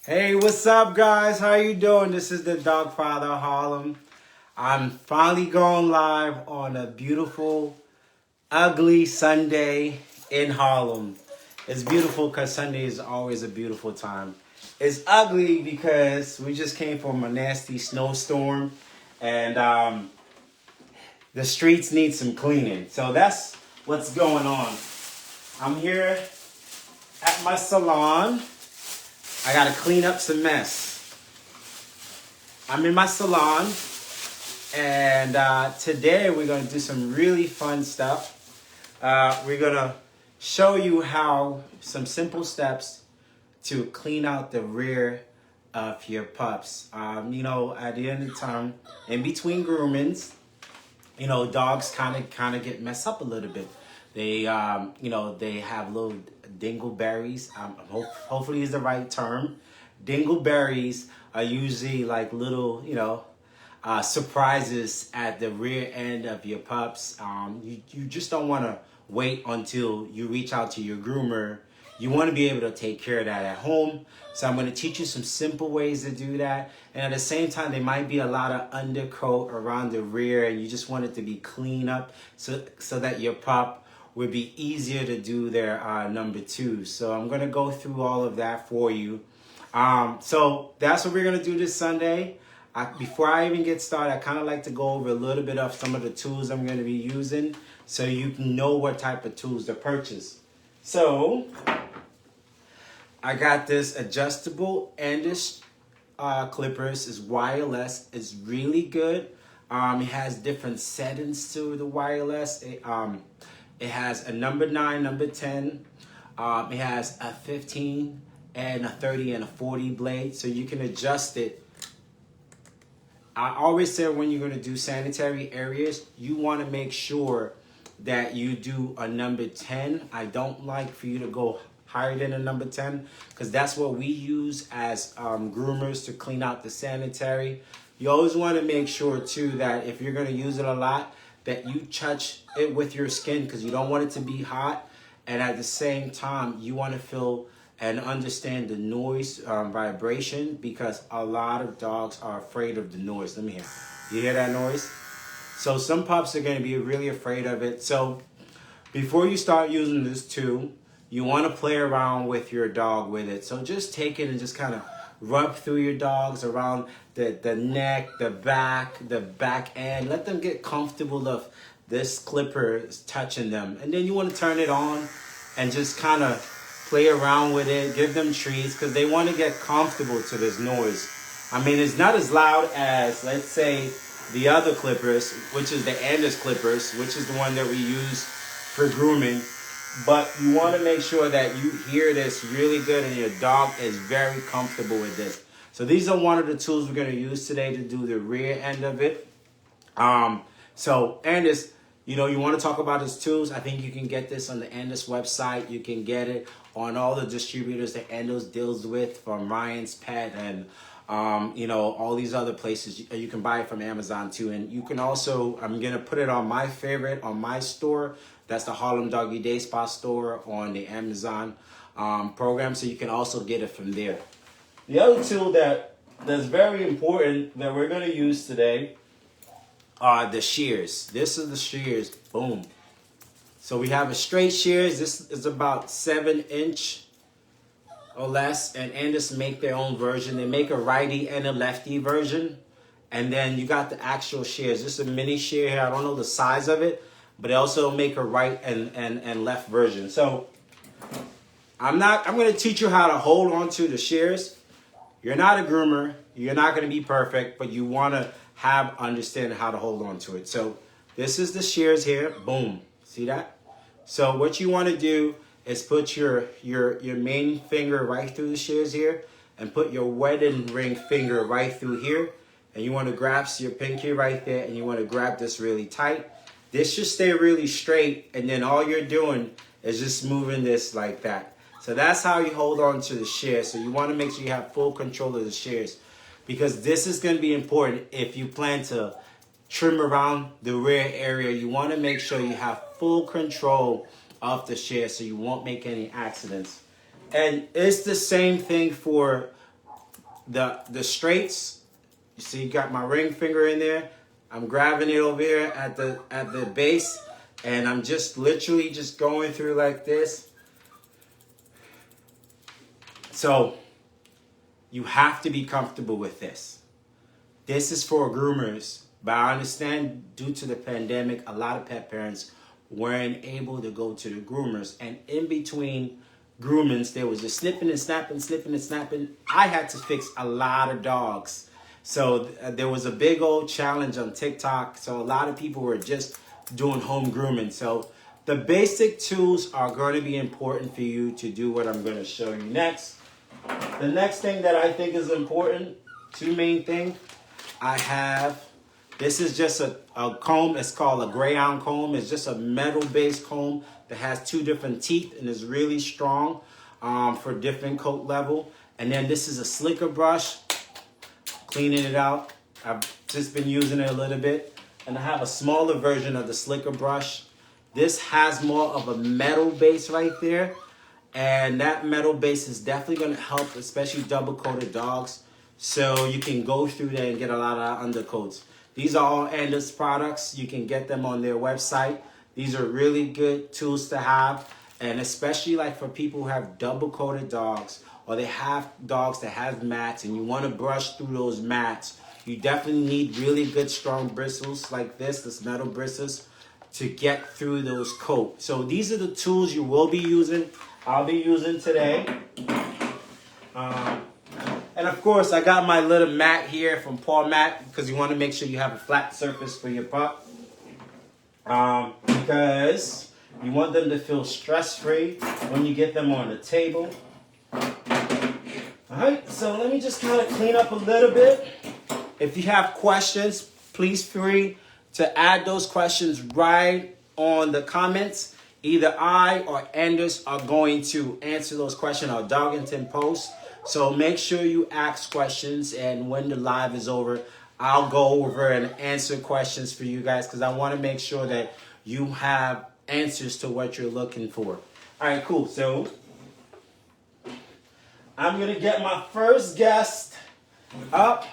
Hey, what's up, guys? How you doing? This is the Dog Father Harlem. I'm finally going live on a beautiful, ugly Sunday in Harlem. It's beautiful because Sunday is always a beautiful time. It's ugly because we just came from a nasty snowstorm, and the streets need some cleaning. So that's what's going on. I'm here at my salon. I gotta clean up some mess. I'm in my salon, and today we're gonna do some really fun stuff. We're gonna show you how some simple steps to clean out the rear of your pups. At the end of the time, in between groomings, dogs kind of get messed up a little bit. They they have little dingleberries. Hopefully is the right term. Dingleberries are usually like little, surprises at the rear end of your pups. You just don't want to wait until you reach out to your groomer. You want to be able to take care of that at home. So I'm going to teach you some simple ways to do that. And at the same time, there might be a lot of undercoat around the rear, and you just want it to be clean up so that your pup would be easier to do their number two. So I'm going to go through all of that for you. So that's what we're going to do this Sunday. Before I even get started, I kind of like to go over a little bit of some of the tools I'm going to be using so you can know what type of tools to purchase. So I got this adjustable Andis clippers. It's wireless. It's really good. It has different settings to the wireless. It has a number 9, number 10. It has a 15 and a 30 and a 40 blade, so you can adjust it. I always say when you're going to do sanitary areas, you want to make sure that you do a number 10. I don't like for you to go higher than a number 10 because that's what we use as groomers to clean out the sanitary. You always want to make sure too that if you're going to use it a lot, that you touch it with your skin because you don't want it to be hot, and at the same time you want to feel and understand the noise vibration, because a lot of dogs are afraid of the noise. Let me hear. You hear that noise? So some pups are going to be really afraid of it. So before you start using this tool, you want to play around with your dog with it. So just take it and just kind of rub through your dogs around the neck, the back end. Let them get comfortable of this clipper touching them. And then you want to turn it on and just kind of play around with it. Give them treats because they want to get comfortable to this noise. I mean, it's not as loud as, let's say, the other clippers, which is the Andis clippers, which is the one that we use for grooming. But you want to make sure that you hear this really good and your dog is very comfortable with this. So these are one of the tools we're going to use today to do the rear end of it. So Andis, you want to talk about his tools. I think you can get this on the Andis website. You can get it on all the distributors that Andis deals with, from Ryan's Pet and all these other places. You can buy it from Amazon too. And you can also, I'm going to put it on my favorite, on my store. That's the Harlem Doggy Day Spa store on the Amazon program. So you can also get it from there. The other tool that's very important that we're going to use today are the shears. This is the shears. Boom. So we have a straight shears. This is about 7-inch or less, and Andis make their own version. They make a righty and a lefty version, and then you got the actual shears. This is a mini shear here. I don't know the size of it, but they also make a right and left version. So I'm going to teach you how to hold on to the shears. You're not a groomer. You're not going to be perfect, but you want to understand how to hold on to it. So this is the shears here. Boom. See that? So what you want to do is put your main finger right through the shears here, and put your wedding ring finger right through here. And you want to grasp your pinky right there, and you want to grab this really tight. This should stay really straight, and then all you're doing is just moving this like that. So that's how you hold on to the shears. So you want to make sure you have full control of the shears, because this is going to be important if you plan to trim around the rear area. You want to make sure you have full control of the shears so you won't make any accidents. And it's the same thing for the straights. You see, you got my ring finger in there. I'm grabbing it over here at the base, and I'm just literally just going through like this. So you have to be comfortable with this. This is for groomers, but I understand due to the pandemic, a lot of pet parents weren't able to go to the groomers, and in between groomings, there was a snipping and snapping, snipping and snapping. I had to fix a lot of dogs. So there was a big old challenge on TikTok. So a lot of people were just doing home grooming. So the basic tools are going to be important for you to do what I'm going to show you next. The next thing that I think is important, two main things, I have, this is just a comb. It's called a Greyhound comb. It's just a metal-based comb that has two different teeth and is really strong for different coat level. And then this is a slicker brush. Cleaning it out. I've just been using it a little bit. And I have a smaller version of the slicker brush. This has more of a metal base right there. And that metal base is definitely going to help, especially double-coated dogs. So you can go through there and get a lot of undercoats. These are all Andis products. You can get them on their website. These are really good tools to have. And especially like for people who have double-coated dogs, or they have dogs that have mats and you want to brush through those mats, you definitely need really good strong bristles like this metal bristles, to get through those coats. So these are the tools you will be using. I'll be using today. And of course, I got my little mat here from Paw Mat, because you want to make sure you have a flat surface for your pup. Because you want them to feel stress-free when you get them on the table. Alright, so let me just kind of clean up a little bit. If you have questions, please feel free to add those questions right on the comments. Either I or Andis are going to answer those questions on Doggington post. So make sure you ask questions, and when the live is over, I'll go over and answer questions for you guys, because I want to make sure that you have answers to what you're looking for. Alright, cool. So I'm going to get my first guest up.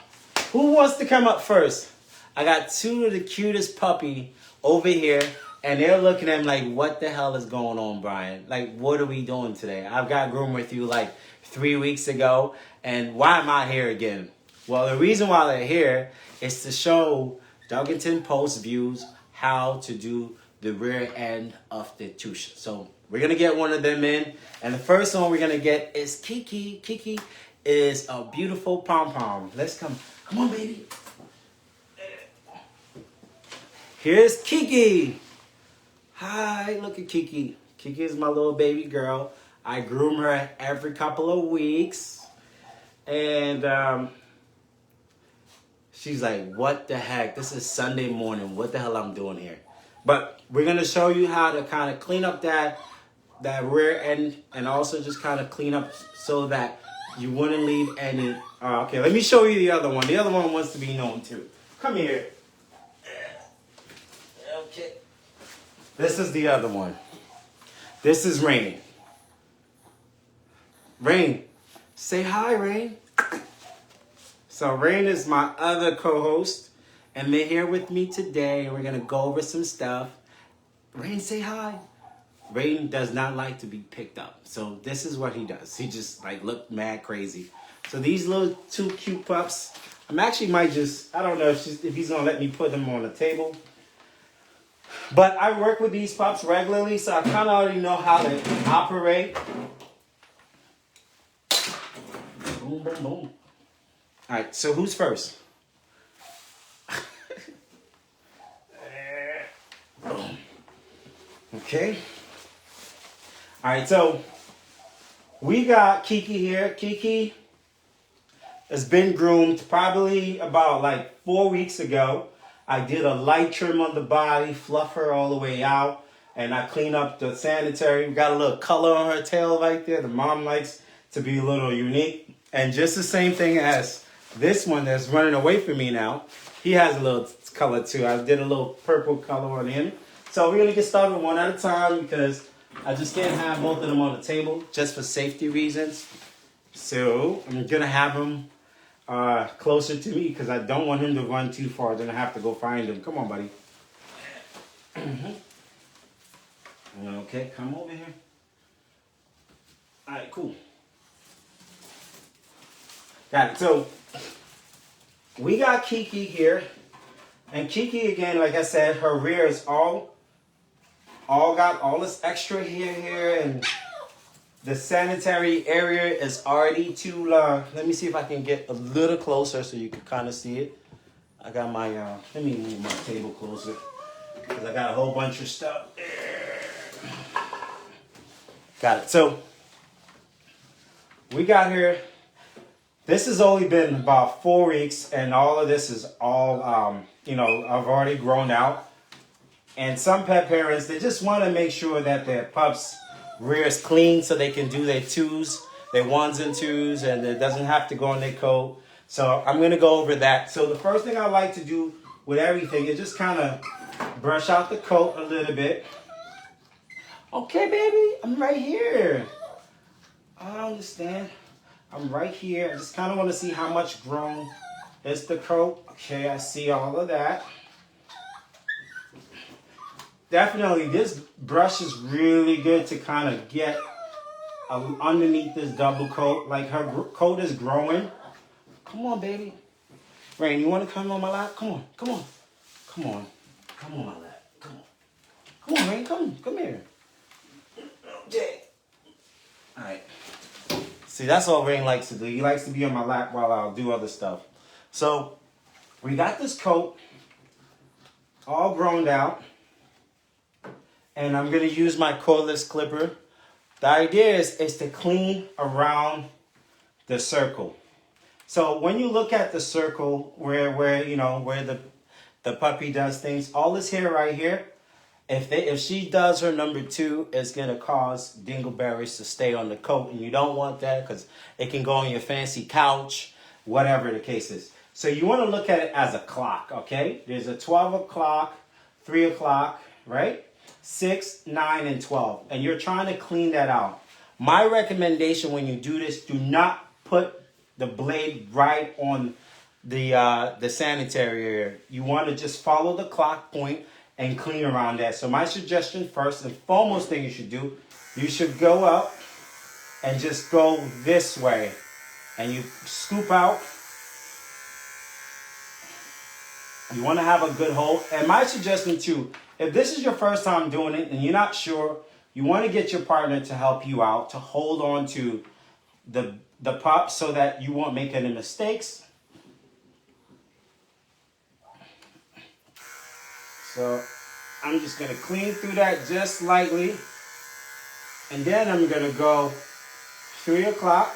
Who wants to come up first? I got two of the cutest puppy over here, and they're looking at me like, what the hell is going on, Brian? Like, what are we doing today? I've got groomed with you like 3 weeks ago, and why am I here again? Well, the reason why they're here is to show Doggington Post views how to do the rear end of the tush. So we're going to get one of them in. And the first one we're going to get is Kiki. Kiki is a beautiful pom-pom. Let's come. Come on, baby. Here's Kiki. Hi, look at Kiki. Kiki is my little baby girl. I groom her every couple of weeks. And she's like, what the heck? This is Sunday morning. What the hell I'm doing here? But we're going to show you how to kind of clean up that rear end, and also just kind of clean up so that you wouldn't leave any. Okay, let me show you the other one. The other one wants to be known too. Come here. Okay. This is the other one. This is Rain. Rain. Say hi, Rain. So Rain is my other co-host, and they're here with me today. We're going to go over some stuff. Rain, say hi. Rain does not like to be picked up. So this is what he does. He just like look mad crazy. So these little two cute pups, I'm actually might just, I don't know if he's going to let me put them on the table. But I work with these pups regularly, so I kind of already know how they operate. Boom, boom, boom. All right, so who's first? Boom. Okay. All right, so we got Kiki here. Kiki has been groomed probably about like 4 weeks ago. I did a light trim on the body, fluff her all the way out, and I clean up the sanitary. We got a little color on her tail right there. The mom likes to be a little unique. And just the same thing as this one that's running away from me now. He has a little color too. I did a little purple color on him. So we're going to get started one at a time because I just can't have both of them on the table just for safety reasons. So I'm going to have them closer to me because I don't want him to run too far. Then I have to go find him. Come on, buddy. Okay, come over here. All right, cool. Got it. So we got Kiki here, and Kiki again, like I said, her rear is all got all this extra hair here, and the sanitary area is already too long. Let me see if I can get a little closer so you can kind of see it. I got my let me move my table closer because I got a whole bunch of stuff. Got it. So we got here. This has only been about 4 weeks, and all of this is all, I've already grown out. And some pet parents, they just want to make sure that their pups' rear is clean so they can do their twos, their ones and twos, and it doesn't have to go on their coat. So I'm going to go over that. So the first thing I like to do with everything is just kind of brush out the coat a little bit. Okay, baby, I'm right here. I understand. I'm right here. I just kind of want to see how much grown is the coat. Okay, I see all of that. Definitely, this brush is really good to kind of get underneath this double coat. Like her coat is growing. Come on, baby. Rain, you want to come on my lap? Come on, come on. Come on. Come on my lap. Come on. Come on, Rain, come here. Okay. All right. See, that's all Rain likes to do. He likes to be on my lap while I'll do other stuff. So, we got this coat all grown out. And I'm going to use my cordless clipper. The idea is to clean around the circle. So, when you look at the circle where the puppy does things, all this hair right here, if she does her number 2, it's going to cause dingleberries to stay on the coat. And you don't want that because it can go on your fancy couch, whatever the case is. So you want to look at it as a clock, okay? There's a 12 o'clock, 3 o'clock, right? 6, 9, and 12. And you're trying to clean that out. My recommendation when you do this, do not put the blade right on the sanitary area. You want to just follow the clock point and clean around that. So my suggestion, first and foremost thing you should do, you should go up and just go this way. And you scoop out. You want to have a good hold. And my suggestion too, if this is your first time doing it and you're not sure, you want to get your partner to help you out, to hold on to the pup so that you won't make any mistakes. So I'm just going to clean through that just lightly. And then I'm going to go 3 o'clock.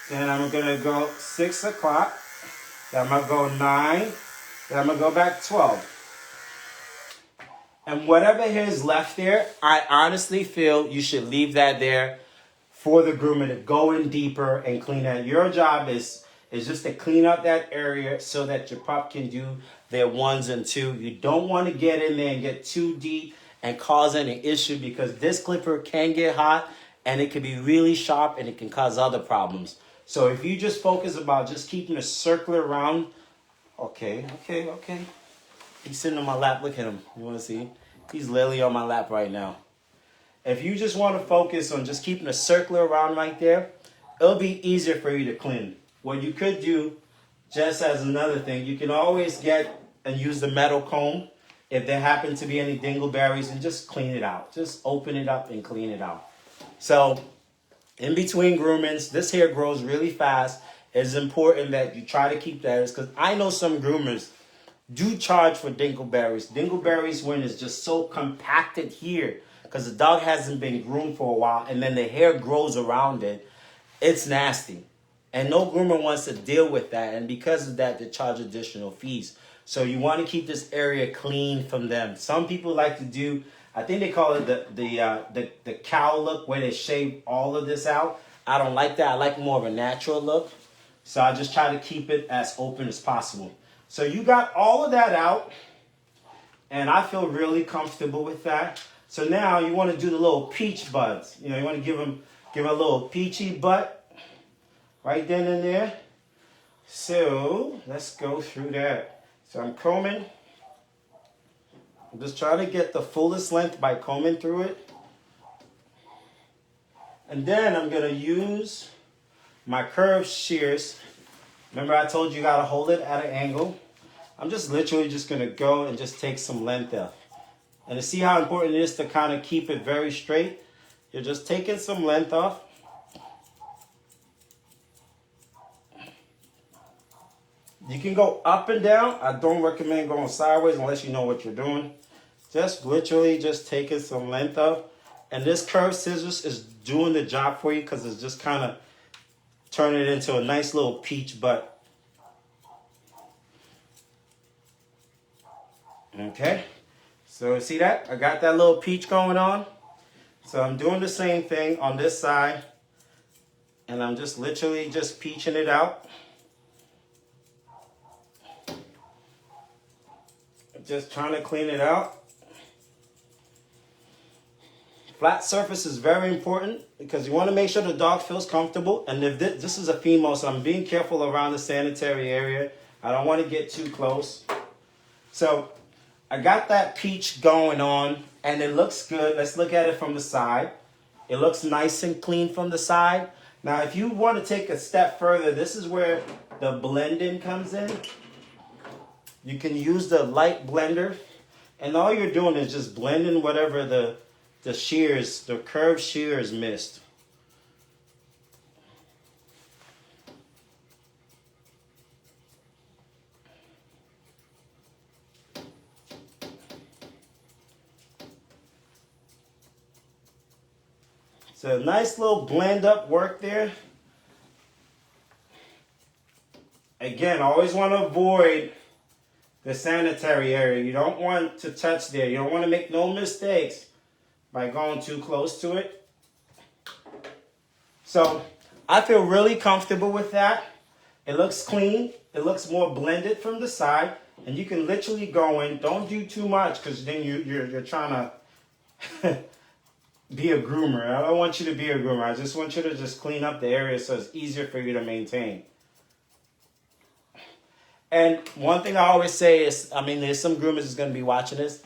Then I'm going to go 6 o'clock. Then I'm going to go 9. Then I'm going to go back 12. And whatever hair is left there, I honestly feel you should leave that there for the groomer to go in deeper and clean that. Your job is just to clean up that area so that your pup can do their 1s and 2. You don't want to get in there and get too deep and cause any issue because this clipper can get hot and it can be really sharp and it can cause other problems. So if you just focus about just keeping a circle around, okay. He's sitting on my lap. Look at him. You want to see? He's literally on my lap right now. If you just want to focus on just keeping a circle around right there, it'll be easier for you to clean. What you could do, just as another thing, you can always get and use the metal comb if there happen to be any dingleberries and just clean it out. Just open it up and clean it out. So in between groomings, this hair grows really fast. It's important that you try to keep that because I know some groomers do charge for dingleberries. Dingleberries when it's just so compacted here because the dog hasn't been groomed for a while and then the hair grows around it. It's nasty. And no groomer wants to deal with that. And because of that, they charge additional fees. So you want to keep this area clean from them. Some people like to do, I think they call it the cow look where they shave all of this out. I don't like that. I like more of a natural look. So I just try to keep it as open as possible. So you got all of that out. And I feel really comfortable with that. So now you want to do the little peach buds. You want to give a little peachy butt right then and there. So let's go through that. So I'm combing. I'm just trying to get the fullest length by combing through it. And then I'm going to use my curved shears. Remember I told you gotta hold it at an angle. I'm just literally just going to go and just take some length off. And to see how important it is to kind of keep it very straight, you're just taking some length off. You can go up and down. I don't recommend going sideways unless you know what you're doing. Just literally just taking some length off. And this curved scissors is doing the job for you because it's just kind of turning it into a nice little peach butt. Okay. So see that? I got that little peach going on. So I'm doing the same thing on this side. And I'm just literally just peaching it out. Just trying to clean it out. Flat surface is very important because you want to make sure the dog feels comfortable. And if this is a female, so I'm being careful around the sanitary area. I don't want to get too close. So I got that peach going on and it looks good. Let's look at it from the side. It looks nice and clean from the side. Now, if you want to take a step further, this is where the blending comes in. You can use the light blender, and all you're doing is just blending whatever the shears, the curved shears missed. So nice little blend up work there. Again, I always want to avoid the sanitary area. You don't want to touch there. You don't want to make no mistakes by going too close to it. So I feel really comfortable with that. It looks clean. It looks more blended from the side. And you can literally go in. Don't do too much because then you're trying to be a groomer. I don't want you to be a groomer. I just want you to just clean up the area so it's easier for you to maintain. And one thing I always say is, I mean, there's some groomers that's going to be watching this.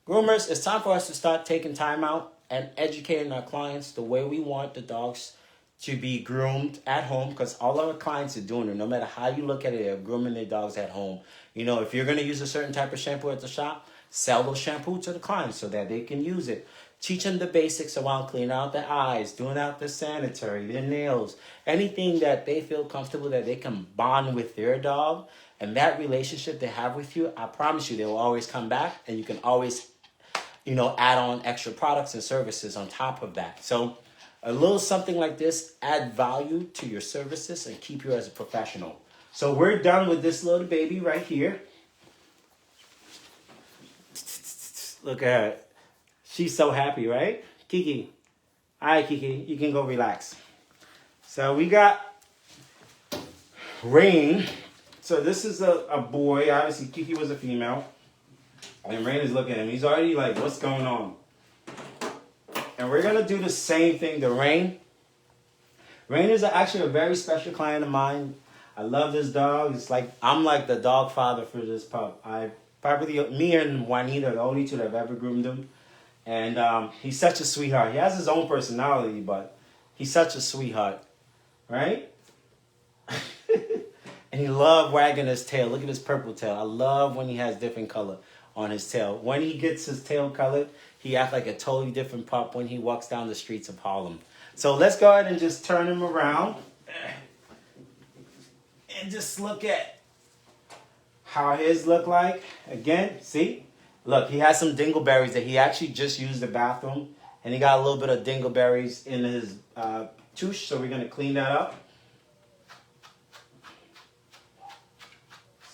Groomers, it's time for us to start taking time out and educating our clients the way we want the dogs to be groomed at home, because all our clients are doing it. No matter how you look at it, they're grooming their dogs at home. You know, if you're going to use a certain type of shampoo at the shop, sell those shampoo to the clients so that they can use it. Teach them the basics around cleaning out their eyes, doing out the sanitary, their nails, anything that they feel comfortable that they can bond with their dog. And that relationship they have with you, I promise you, they will always come back, and you can always, you know, add on extra products and services on top of that. So a little something like this add value to your services and keep you as a professional. So we're done with this little baby right here. Look at her. She's so happy, right? Kiki. All right, Kiki. You can go relax. So we got Rain. So this is a boy. Obviously, Kiki was a female. And Rain is looking at him. He's already like, what's going on? And we're going to do the same thing to Rain. Rain is actually a very special client of mine. I love this dog. It's like, I'm like the dog father for this pup. Me and Juanita are the only two that have ever groomed him. And he's such a sweetheart. He has his own personality, but he's such a sweetheart, right? And he loves wagging his tail. Look at his purple tail. I love when he has different color on his tail. When he gets his tail colored, he acts like a totally different pup when he walks down the streets of Harlem. So let's go ahead and just turn him around and just look at how his look like. Again, see? Look, he has some dingleberries that he actually just used the bathroom. And he got a little bit of dingleberries in his tooth, so we're going to clean that up.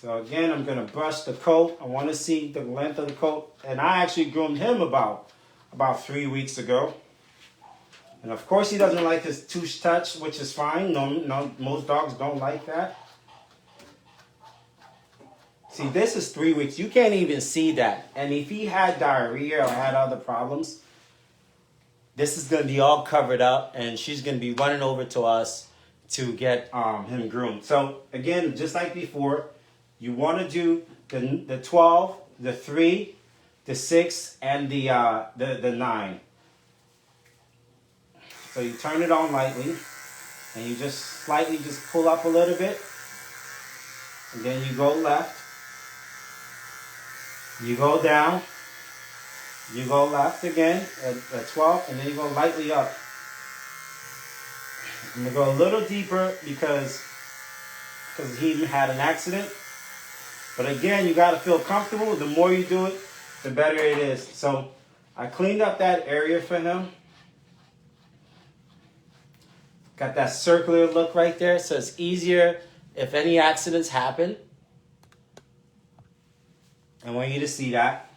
So again, I'm going to brush the coat. I want to see the length of the coat. And I actually groomed him about 3 weeks ago. And of course, he doesn't like his tooth touch, which is fine. No, most dogs don't like that. See, this is 3 weeks. You can't even see that. And if he had diarrhea or had other problems, this is going to be all covered up. And she's going to be running over to us to get him groomed. So again, just like before, you want to do the 12, the 3, the 6, and the 9. So you turn it on lightly, and you just slightly just pull up a little bit, and then you go left, you go down, you go left again at 12, and then you go lightly up. I'm gonna go a little deeper because he had an accident. But again, you gotta feel comfortable. The more you do it, the better it is. So I cleaned up that area for him. Got that circular look right there, so it's easier if any accidents happen. I want you to see that.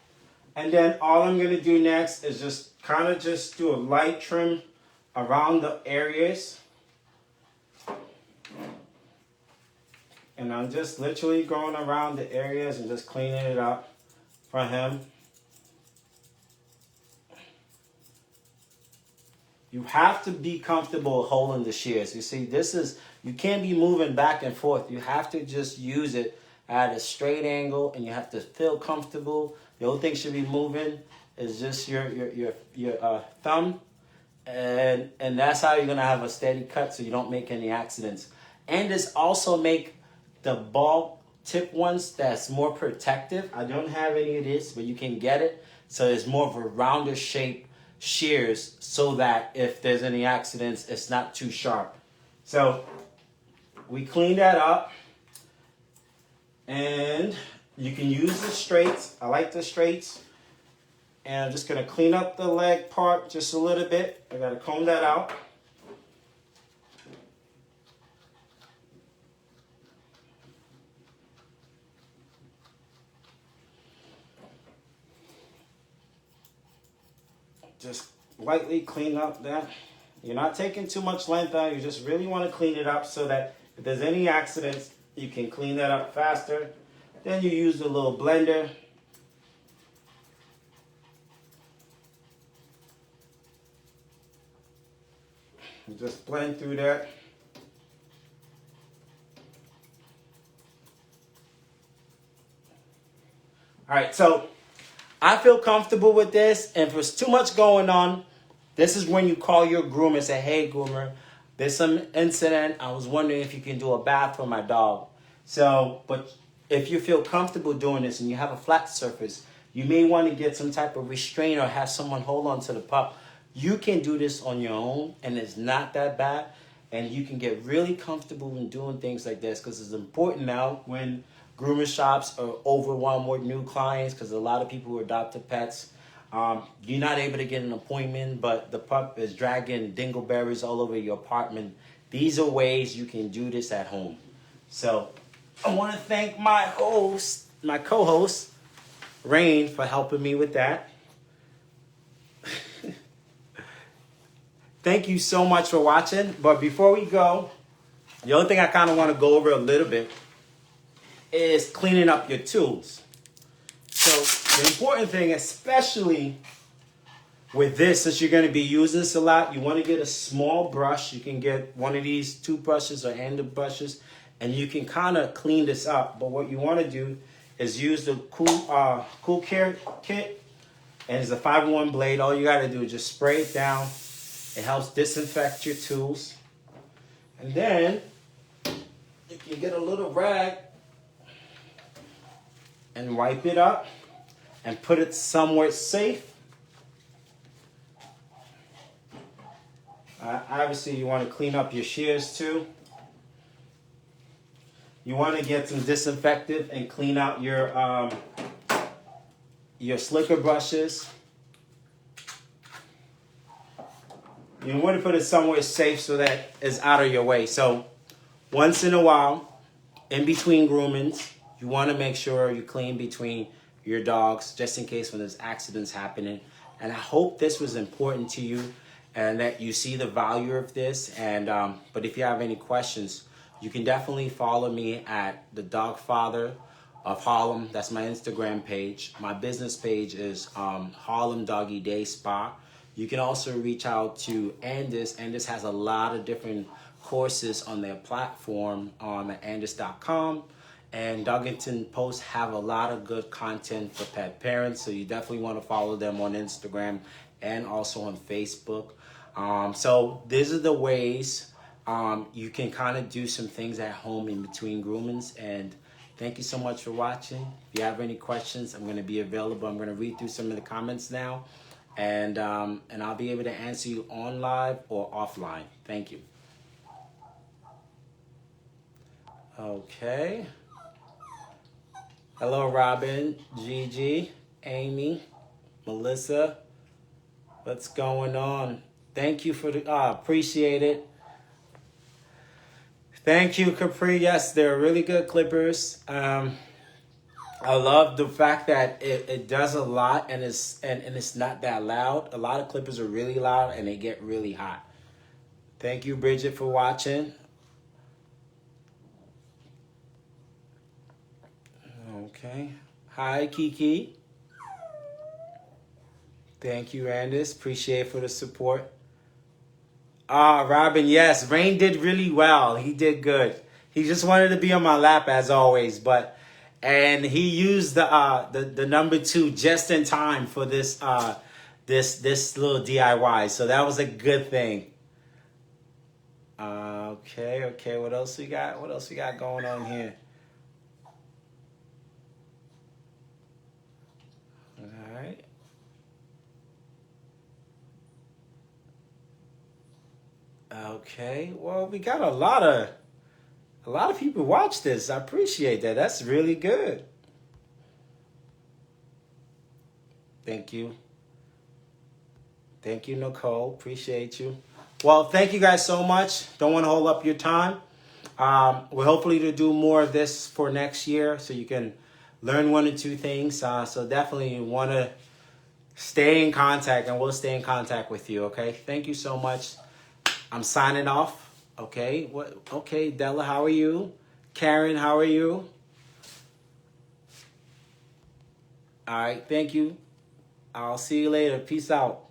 And then all I'm gonna do next is just kind of just do a light trim around the areas. And I'm just literally going around the areas and just cleaning it up for him. You have to be comfortable holding the shears. You see, you can't be moving back and forth. You have to just use it at a straight angle, and you have to feel comfortable. The only thing should be moving is just your thumb, and that's how you're gonna have a steady cut, so you don't make any accidents. And this also make the ball tip ones that's more protective. I don't have any of this, but you can get it. So it's more of a rounder shape shears, so that if there's any accidents, it's not too sharp. So we clean that up, and you can use the straights. I like the straights. And I'm just gonna clean up the leg part just a little bit. I gotta comb that out. Just lightly clean up that. You're not taking too much length out. You just really want to clean it up so that if there's any accidents, you can clean that up faster. Then you use a little blender. You just blend through that. All right, so I feel comfortable with this, and if there's too much going on, this is when you call your groomer and say, hey, groomer, there's some incident. I was wondering if you can do a bath for my dog. So, but if you feel comfortable doing this and you have a flat surface, you may want to get some type of restraint or have someone hold on to the pup. You can do this on your own, and it's not that bad. And you can get really comfortable in doing things like this, because it's important now when groomer shops are overwhelmed with new clients, because a lot of people who adopt pets, you're not able to get an appointment, but the pup is dragging dingleberries all over your apartment. These are ways you can do this at home. So I want to thank my co-host, Rain, for helping me with that. Thank you so much for watching. But before we go, the only thing I kind of want to go over a little bit is cleaning up your tools. So the important thing, especially with this, since you're going to be using this a lot, you want to get a small brush. You can get one of these toothbrushes or handle brushes, and you can kind of clean this up. But what you want to do is use the Cool Care kit, and it's a 5-in-1 blade. All you got to do is just spray it down. It helps disinfect your tools. And then you can get a little rag and wipe it up and put it somewhere safe. Obviously, you want to clean up your shears too. You want to get some disinfectant and clean out your slicker brushes. You want to put it somewhere safe so that it's out of your way. So once in a while, in between groomings, you want to make sure you clean between your dogs, just in case when there's accidents happening. And I hope this was important to you and that you see the value of this. And but if you have any questions, you can definitely follow me at the Dog Father of Harlem. That's my Instagram page. My business page is Harlem Doggy Day Spa. You can also reach out to Andis. Andis has a lot of different courses on their platform at andis.com. And Duggington Post have a lot of good content for pet parents, so you definitely want to follow them on Instagram and also on Facebook. So these are the ways you can kind of do some things at home in between groomings. And thank you so much for watching. If you have any questions, I'm going to be available. I'm going to read through some of the comments now, and I'll be able to answer you on live or offline. Thank you. Okay. Hello, Robin, Gigi, Amy, Melissa. What's going on? Thank you for the appreciate it. Thank you, Capri. Yes, they're really good clippers. I love the fact that it does a lot and it's not that loud. A lot of clippers are really loud and they get really hot. Thank you, Bridget, for watching. Okay. Hi, Kiki. Thank you, Andis. Appreciate for the support. Robin, yes, Rain did really well. He did good. He just wanted to be on my lap as always, and he used the number 2 just in time for this this little DIY. So that was a good thing. Okay. What else we got? What else we got going on here? All right. Okay. Well, we got a lot of people watch this. I appreciate that. That's really good. Thank you. Thank you, Nicole. Appreciate you. Well, thank you guys so much. Don't want to hold up your time. We're hopefully to do more of this for next year so you can learn 1 or 2 things. So definitely you want to stay in contact, and we'll stay in contact with you, okay? Thank you so much. I'm signing off. Okay. Okay, Della, how are you? Karen, how are you? All right, thank you. I'll see you later. Peace out.